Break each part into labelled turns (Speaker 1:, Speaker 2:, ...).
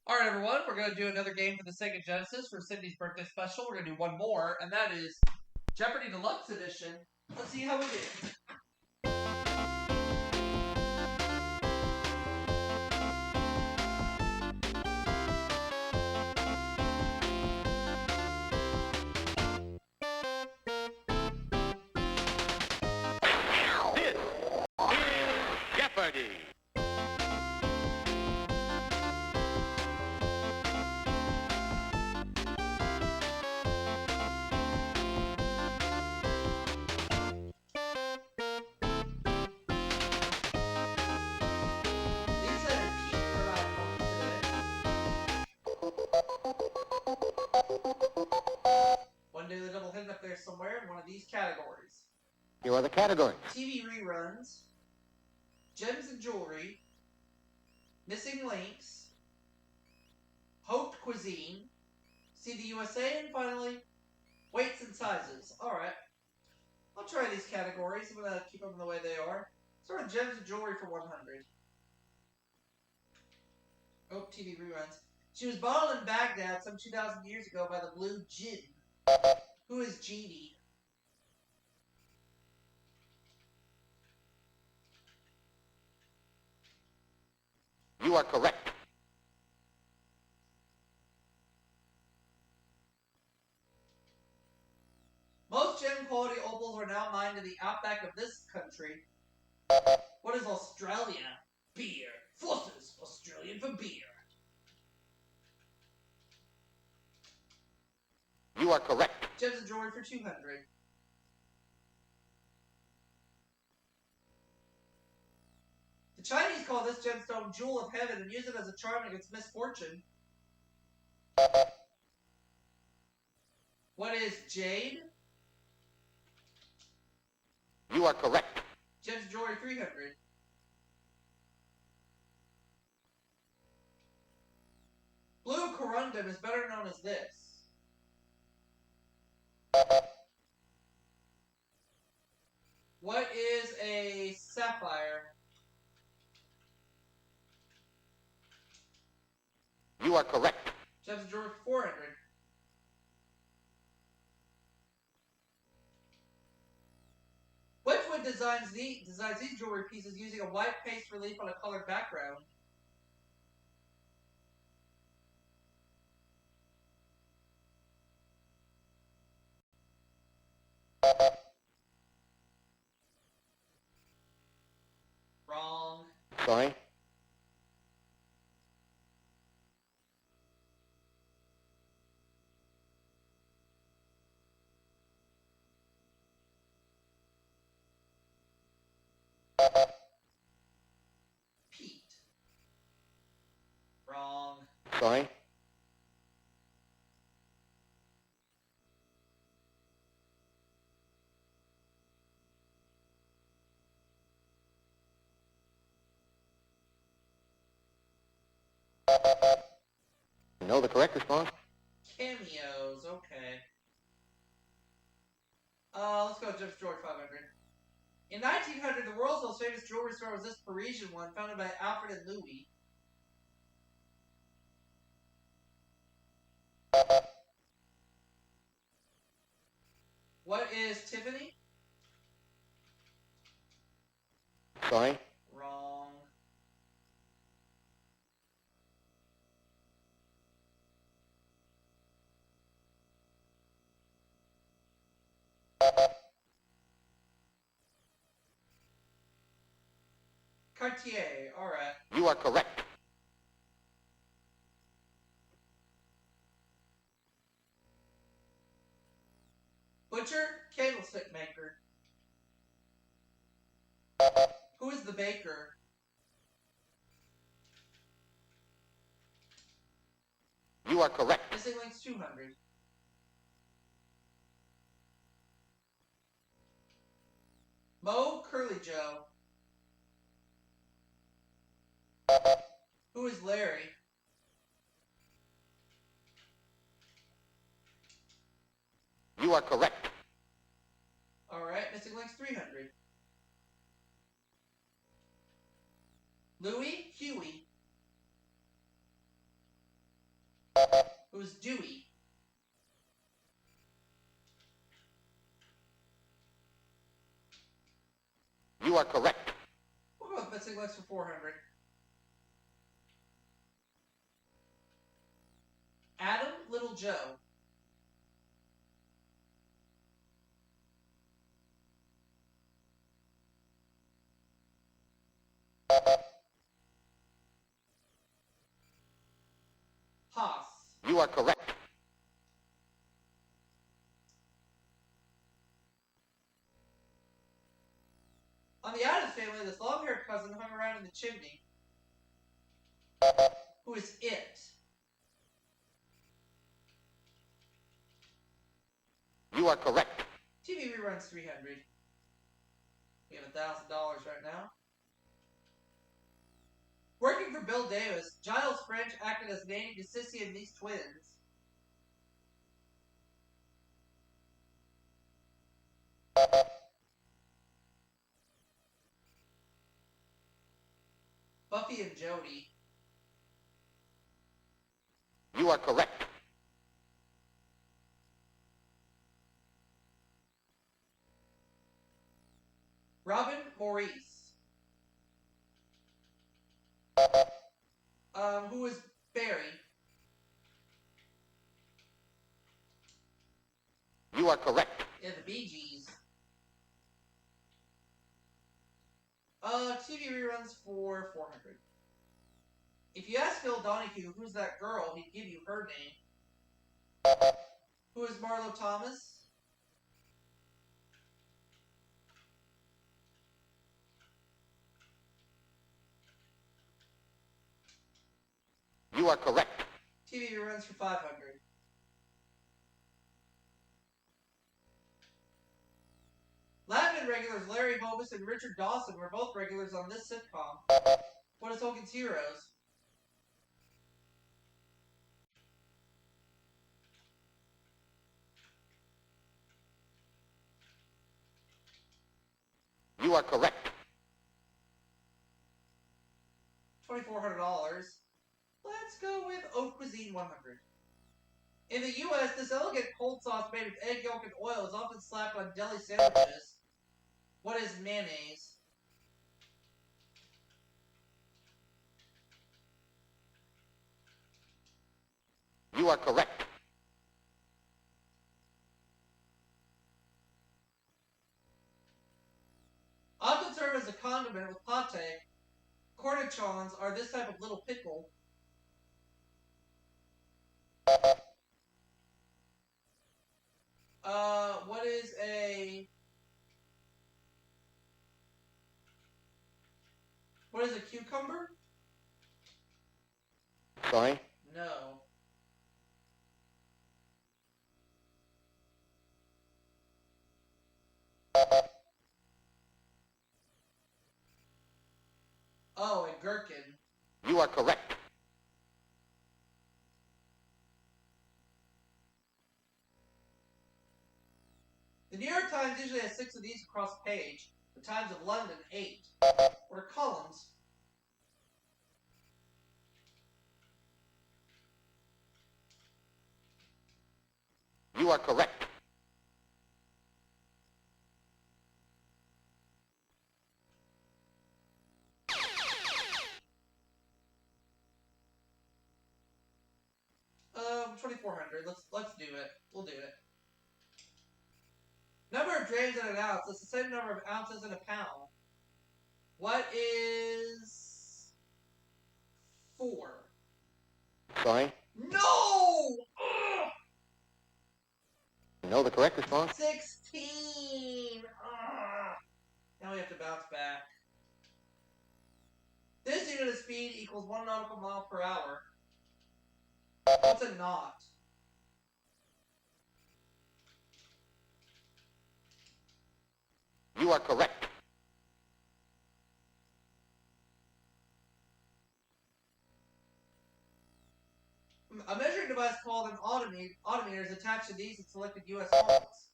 Speaker 1: Alright, everyone, we're going to do another game for the Sega Genesis for Sidney's birthday special. We're going to do one more, and that is Jeopardy Deluxe Edition. Let's see how we do.
Speaker 2: This is Jeopardy!
Speaker 1: These that are cheap are not today. One day the double hidden up there somewhere in one of these categories.
Speaker 2: Here are the categories.
Speaker 1: TV reruns, gems and jewelry, missing links, hoped cuisine, see the USA, and finally, weights and sizes. Alright. I'll try these categories. I'm going to keep them the way they are. Start with gems and jewelry for 100. Oh, TV reruns. She was bottled in Baghdad some 2,000 years ago by the Blue Djinn. Who is Genie?
Speaker 2: You are correct.
Speaker 1: Most gem quality opals are now mined in the outback of this country. What is Australia? Beer. Forces. Australian for beer.
Speaker 2: You are correct.
Speaker 1: Gems and jewelry for 200. The Chinese call this gemstone jewel of heaven and use it as a charm against misfortune. What is jade?
Speaker 2: You are correct.
Speaker 1: Gems and jewelry 300. Blue corundum is better known as this. What is a sapphire?
Speaker 2: You are correct.
Speaker 1: Gems and jewelry 400. Wedgwood designs these jewelry pieces using a white paste relief on a colored background. Wrong.
Speaker 2: Sorry.
Speaker 1: Pete. Wrong.
Speaker 2: Sorry. No, the correct response?
Speaker 1: Cameos, okay. Let's go Gems George 500. In 1900, the world's most famous jewelry store was this Parisian one, founded by Alfred and Louis. What is Tiffany?
Speaker 2: Sorry.
Speaker 1: Wrong. Cartier, alright.
Speaker 2: You are correct.
Speaker 1: Butcher, candlestick maker. Who is the baker?
Speaker 2: You are correct.
Speaker 1: Missing links 200. Mo Curly Joe. Who is Larry?
Speaker 2: You are correct.
Speaker 1: Alright, missing links 300. Louis Huey. Who's Dewey?
Speaker 2: You are correct.
Speaker 1: We'll go with Missing Links for 400. Adam Little Joe. Haas.
Speaker 2: You are correct.
Speaker 1: On the Addams Family, this long-haired cousin hung around in the chimney. Who is it?
Speaker 2: You are correct.
Speaker 1: TV reruns 300. We have $1,000 right now. Working for Bill Davis, Giles French acted as nanny to Sissy and these twins. Buffy and Jody.
Speaker 2: You are correct.
Speaker 1: Robin Maurice. Who is Barry?
Speaker 2: You are correct.
Speaker 1: Yeah, the Bee Gees. TV reruns for 400. If you ask Phil Donahue who's that girl, he'd give you her name. Who is Marlo Thomas?
Speaker 2: You are correct.
Speaker 1: TV reruns for 500. Lavin regulars Larry Hovis and Richard Dawson were both regulars on this sitcom. What is Hogan's Heroes?
Speaker 2: You are correct.
Speaker 1: $2,400. Let's go with Haute Cuisine 100. In the U.S., this elegant cold sauce made of egg yolk and oil is often slapped on deli sandwiches. What is mayonnaise?
Speaker 2: You are correct.
Speaker 1: Often served as a condiment with pate, cornichons are this type of little pickle. What is a... What is a cucumber?
Speaker 2: Sorry?
Speaker 1: No. Oh, a gherkin.
Speaker 2: You are correct.
Speaker 1: The New York Times usually has 6 of these across a page. The Times of London, 8. What are columns?
Speaker 2: You are correct.
Speaker 1: Let's do it. We'll do it. Number of grams in an ounce. That's the same number of ounces in a pound. What is 4?
Speaker 2: Sorry?
Speaker 1: No! Ugh!
Speaker 2: You know the correct response?
Speaker 1: 16! Ugh! Now we have to bounce back. This unit of speed equals 1 nautical mile per hour. What's a knot?
Speaker 2: You are correct.
Speaker 1: A measuring device called an odometer is attached to these in selected U.S. homes.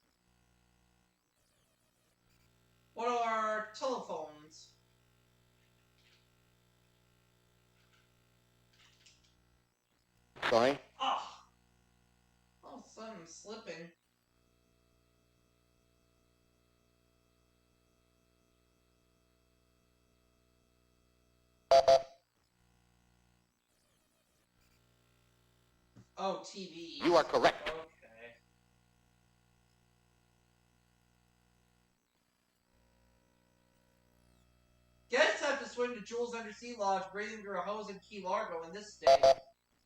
Speaker 1: What are telephones?
Speaker 2: Sorry?
Speaker 1: Ah! I'm slipping. Oh, TV.
Speaker 2: You are correct.
Speaker 1: Okay. Guests have to swim to Jules Undersea Lodge breathing through a hose in Key Largo in this state.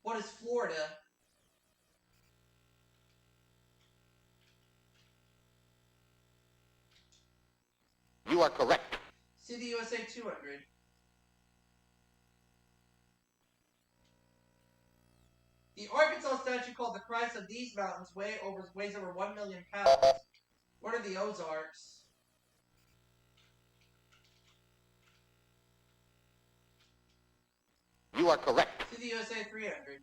Speaker 1: What is Florida?
Speaker 2: You are correct.
Speaker 1: See the USA 200. The Arkansas statue called the Christ of these mountains weighs over 1 million pounds. What are the Ozarks?
Speaker 2: You are correct.
Speaker 1: See the USA 300.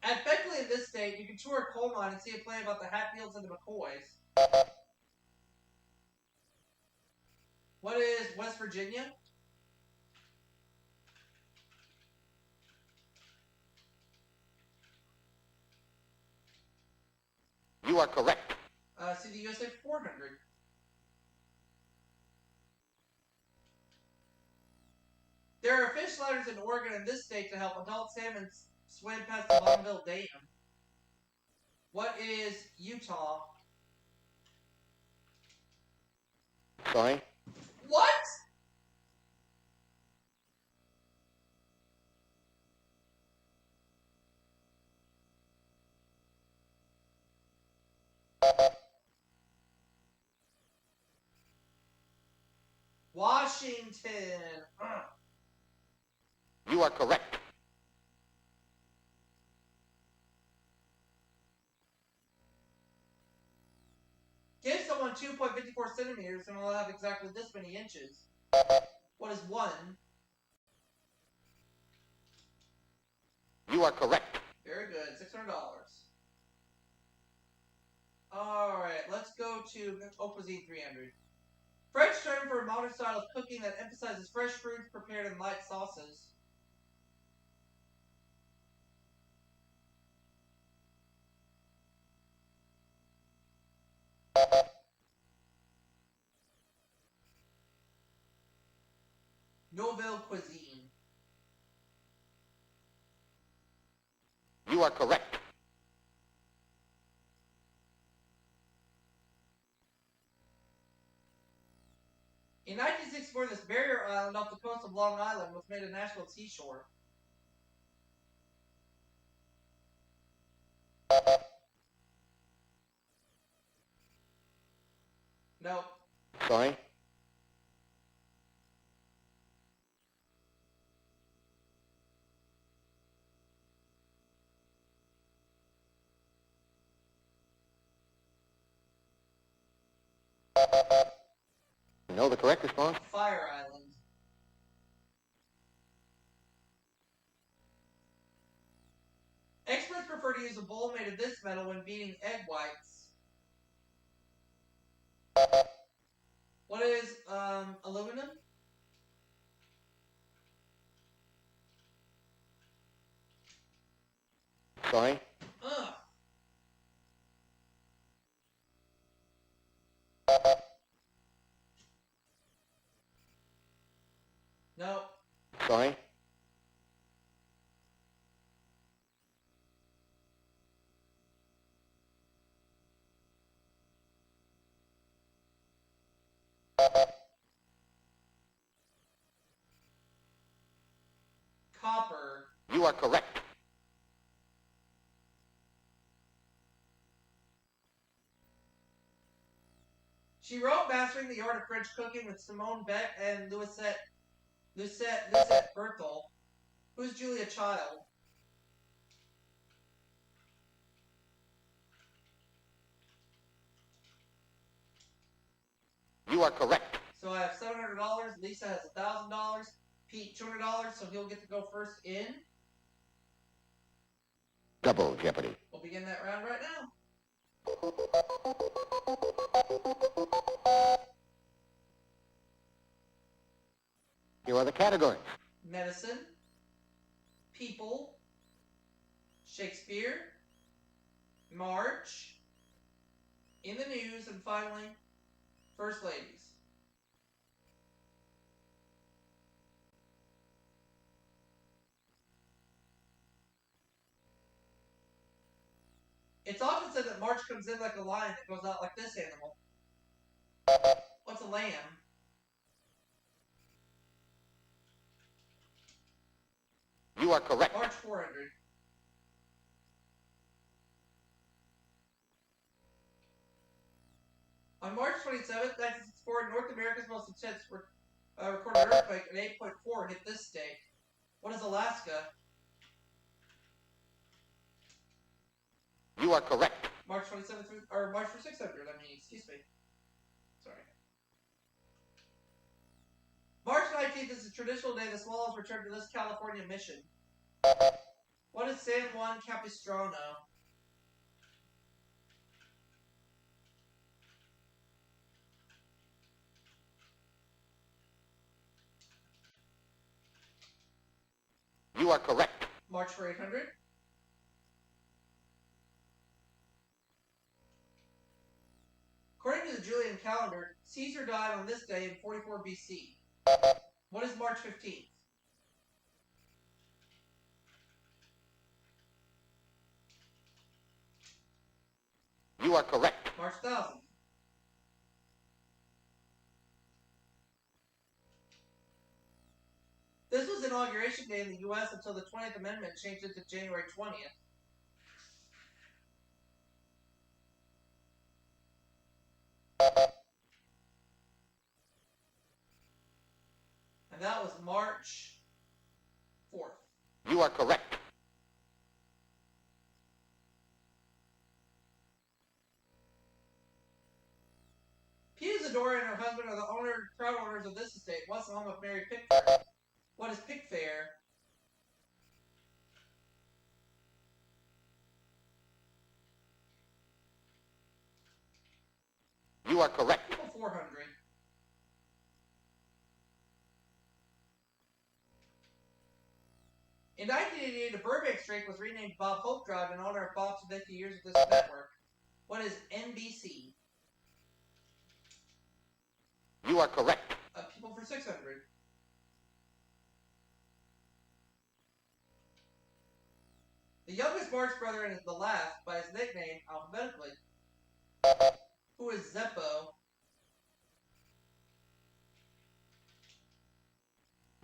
Speaker 1: At Beckley in this state, you can tour a coal mine and see a play about the Hatfields and the McCoys. What is West Virginia?
Speaker 2: You are correct.
Speaker 1: See the USA 400. There are fish ladders in Oregon and this state to help adult salmon swim past the Bonneville Dam. What is Utah?
Speaker 2: Sorry.
Speaker 1: What? Washington.
Speaker 2: You are correct.
Speaker 1: Give someone 2.54 centimeters and we'll have exactly this many inches. What is 1?
Speaker 2: You are correct.
Speaker 1: Very good. $600. Alright, let's go to Haute Cuisine 300. French term for a modern style of cooking that emphasizes fresh fruits prepared in light sauces. Nouvelle cuisine.
Speaker 2: You are correct.
Speaker 1: In 1964, this barrier island off the coast of Long Island was made a national seashore. Nope.
Speaker 2: Sorry. You know the correct response?
Speaker 1: Fire Island. Experts prefer to use a bowl made of this metal when beating egg whites. What is aluminum?
Speaker 2: Sorry.
Speaker 1: Ugh. Nope.
Speaker 2: Sorry.
Speaker 1: Copper.
Speaker 2: You are correct.
Speaker 1: She wrote Mastering the Art of French Cooking with Simone Beck and Lucette Berthel. Who's Julia Child?
Speaker 2: You are correct.
Speaker 1: So I have $700. Lisa has $1,000. Pete $200, so he'll get to go first in.
Speaker 2: Double Jeopardy.
Speaker 1: We'll begin that round right now.
Speaker 2: Here are the categories.
Speaker 1: Medicine, People, Shakespeare, March, In the News, and finally, First Ladies. It's often said that March comes in like a lion that goes out like this animal. What's a lamb?
Speaker 2: You are correct.
Speaker 1: March 400. On March 27th, 1964, North America's most intense recorded earthquake, an 8.4, hit this state. What is Alaska?
Speaker 2: You are correct.
Speaker 1: March 27th, or March 600, excuse me. Sorry. March 19th is the traditional day the Swallows return to this California mission. What is San Juan Capistrano?
Speaker 2: You are correct.
Speaker 1: March 800. According to the Julian calendar, Caesar died on this day in 44 BC. What is March 15th?
Speaker 2: You are correct.
Speaker 1: March 1000. This was Inauguration Day in the U.S. until the 20th Amendment changed it to January 20th. And that was March 4th.
Speaker 2: You are correct.
Speaker 1: Pia Zadora and her husband are the proud owners of this estate, once the home of Mary Pickfair. What is Pickfair?
Speaker 2: You are correct.
Speaker 1: People 400. In 1988, the Burbank Strait was renamed Bob Hope Drive in honor of Bob's 50 years of this network. What is NBC?
Speaker 2: You are correct.
Speaker 1: People for 600. The youngest Marx brother and is the last by his nickname alphabetically. Who is Zeppo?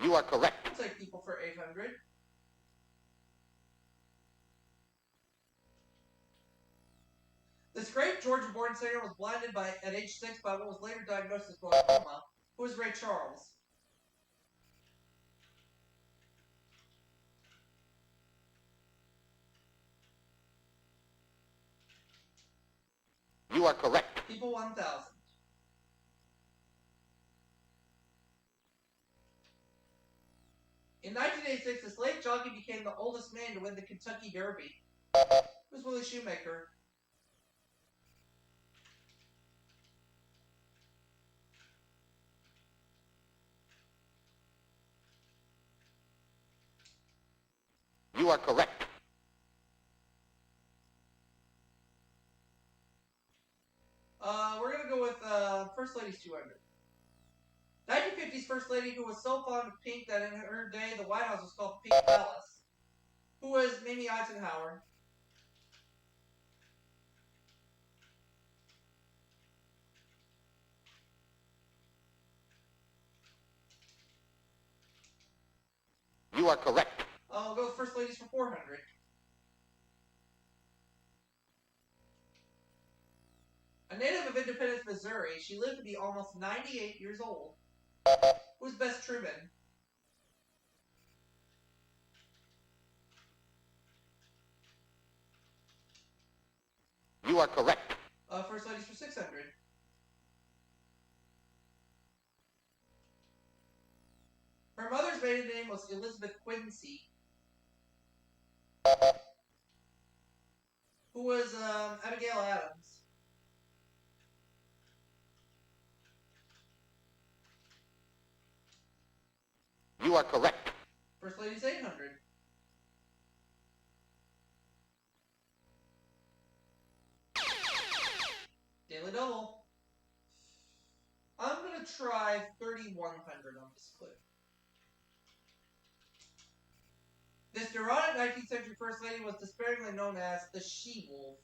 Speaker 2: You are correct.
Speaker 1: I'll take people for 800. This great Georgia-born singer was blinded at age 6 by what was later diagnosed as glaucoma. Who is Ray Charles?
Speaker 2: You are correct.
Speaker 1: People 1000. In 1986, this late jockey became the oldest man to win the Kentucky Derby. Who's Willie Shoemaker?
Speaker 2: You are correct.
Speaker 1: We're going to go with First Lady's 200. 1950s First Lady who was so fond of pink that in her day the White House was called Pink Palace. Who was Mamie Eisenhower?
Speaker 2: You are correct.
Speaker 1: We'll go with First Ladies for 400. A native of Independence, Missouri, she lived to be almost 98 years old. Who's Bess Truman?
Speaker 2: You are correct.
Speaker 1: First Ladies for 600. Her mother's maiden name was Elizabeth Quincy. Who was Abigail Adams.
Speaker 2: You are correct.
Speaker 1: First Lady's 800. 3100 on this clip. This neurotic 19th century First Lady was despairingly known as the She-Wolf.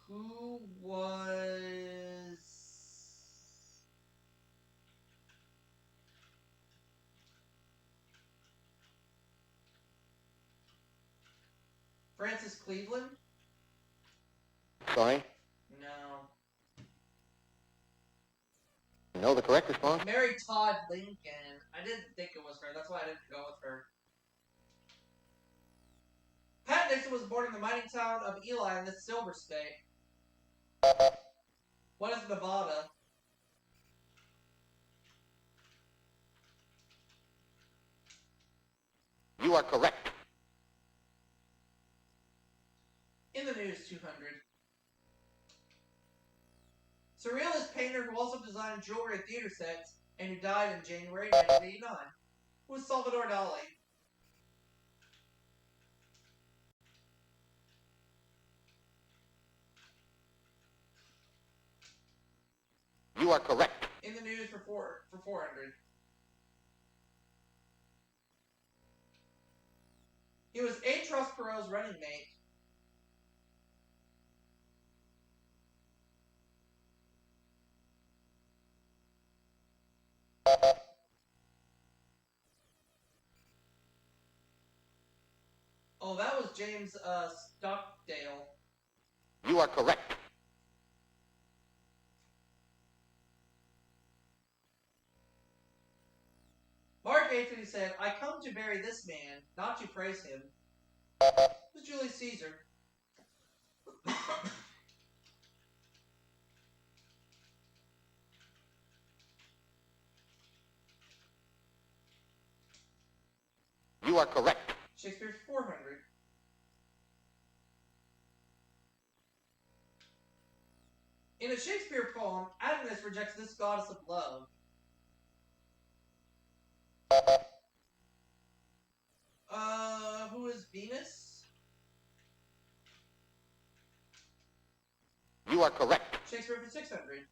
Speaker 1: Who was... Francis Cleveland?
Speaker 2: Sorry?
Speaker 1: No.
Speaker 2: No, the correct response?
Speaker 1: Mary Todd Lincoln. I didn't think it was her. That's why I didn't go with her. Pat Nixon was born in the mining town of Ely in the Silver State. What is Nevada?
Speaker 2: You are correct.
Speaker 1: In the news, 200. Surrealist painter who also designed jewelry and theater sets and who died in January 1989 was Salvador Dali.
Speaker 2: You are correct.
Speaker 1: In the news for 400. He was A. Trust Perot's running mate. Oh, that was James Stockdale.
Speaker 2: You are correct.
Speaker 1: Mark Antony said, "I come to bury this man, not to praise him." It was Julius Caesar.
Speaker 2: You are correct.
Speaker 1: Shakespeare 400. In a Shakespeare poem, Adonis rejects this goddess of love. Who is Venus?
Speaker 2: You are correct.
Speaker 1: Shakespeare for 600.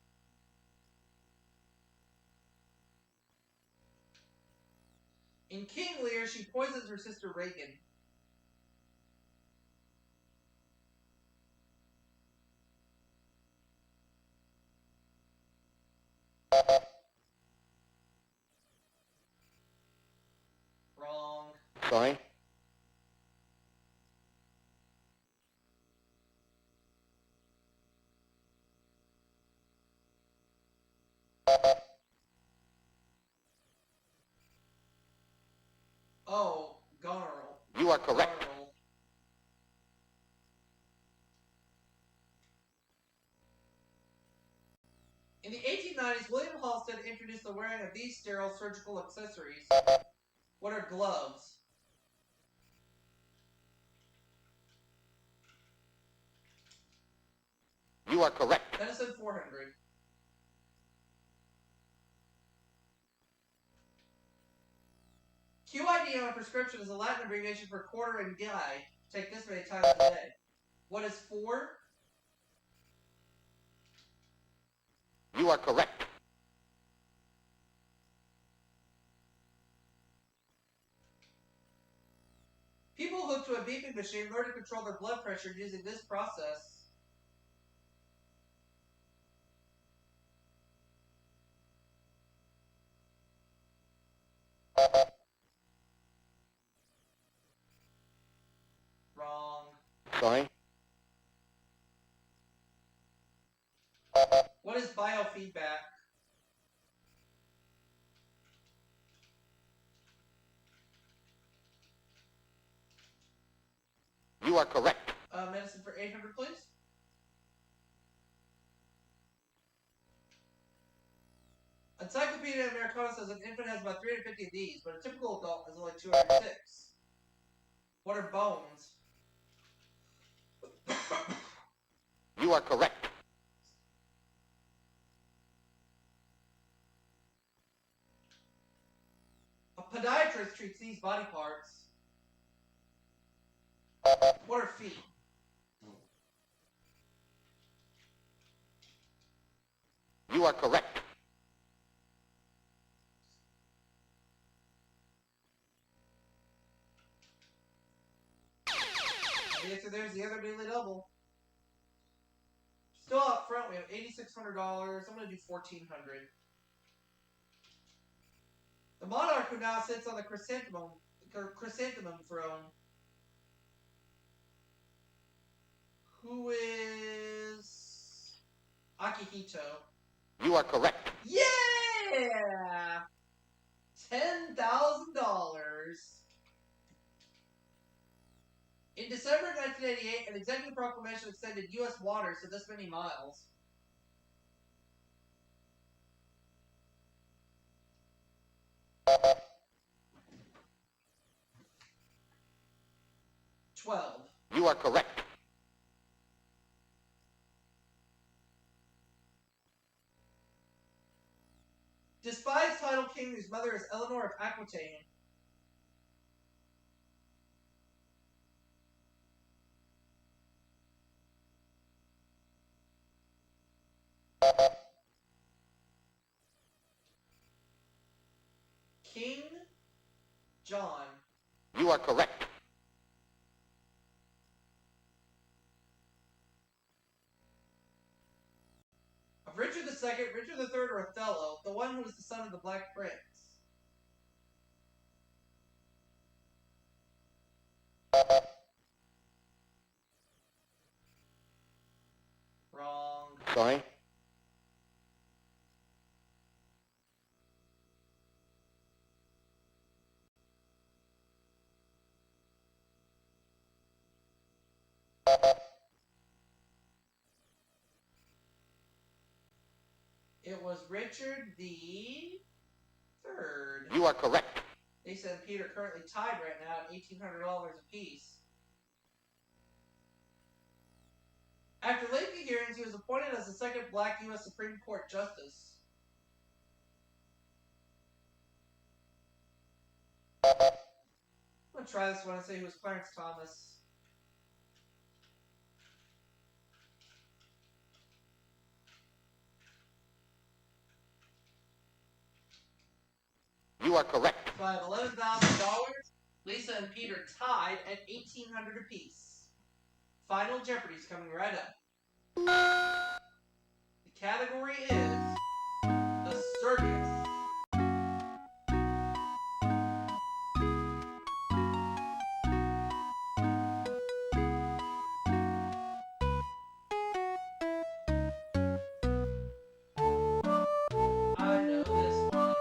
Speaker 1: In King Lear, she poisons her sister Regan. Wrong.
Speaker 2: Sorry?
Speaker 1: Oh, Goneril.
Speaker 2: You are correct.
Speaker 1: Goneril. In the 1890s, William Halsted introduced the wearing of these sterile surgical accessories. What are gloves?
Speaker 2: You are correct.
Speaker 1: Medicine 400. QID on a prescription is a Latin abbreviation for quarter and guide. Take this many times a day. What is 4?
Speaker 2: You are correct.
Speaker 1: People hooked to a beeping machine learn to control their blood pressure using this process. Wrong.
Speaker 2: Sorry?
Speaker 1: What is biofeedback?
Speaker 2: You are correct.
Speaker 1: Medicine for 800, please. Encyclopedia Americana says an infant has about 350 of these, but a typical adult has only 206. What are bones?
Speaker 2: You are correct.
Speaker 1: A podiatrist treats these body parts. What are feet?
Speaker 2: are correct.
Speaker 1: The answer there's the other daily double. Still up front, we have $8,600. I'm going to do $1,400. The monarch who now sits on the chrysanthemum throne, who is Akihito.
Speaker 2: You are correct.
Speaker 1: Yeah! $10,000. In December 1988, an executive proclamation extended U.S. waters to this many miles. $12.
Speaker 2: You are correct.
Speaker 1: Despised title king whose mother is Eleanor of Aquitaine. King John.
Speaker 2: You are correct.
Speaker 1: Of Richard II, Richard III, or Othello, the one who was the son of the Black Prince. Wrong.
Speaker 2: Sorry.
Speaker 1: It was Richard the Third.
Speaker 2: You are correct.
Speaker 1: Lisa and Peter currently tied right now at $1,800 apiece. After lengthy hearings, he was appointed as the second black U.S. Supreme Court Justice. I'm going to try this one and say he was Clarence Thomas.
Speaker 2: You are correct.
Speaker 1: So I have $11,000. Lisa and Peter tied at $1,800 apiece. Final Jeopardy's coming right up. The category is the circus. I know this one.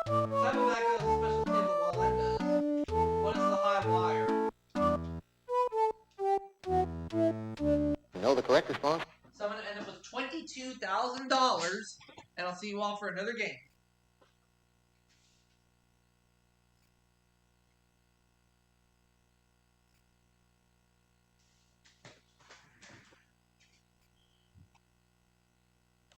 Speaker 1: Type of back of the special table while that does. What is the high wire?
Speaker 2: Know the correct response?
Speaker 1: So I'm going to end up with $22,000, and I'll see you all for another game.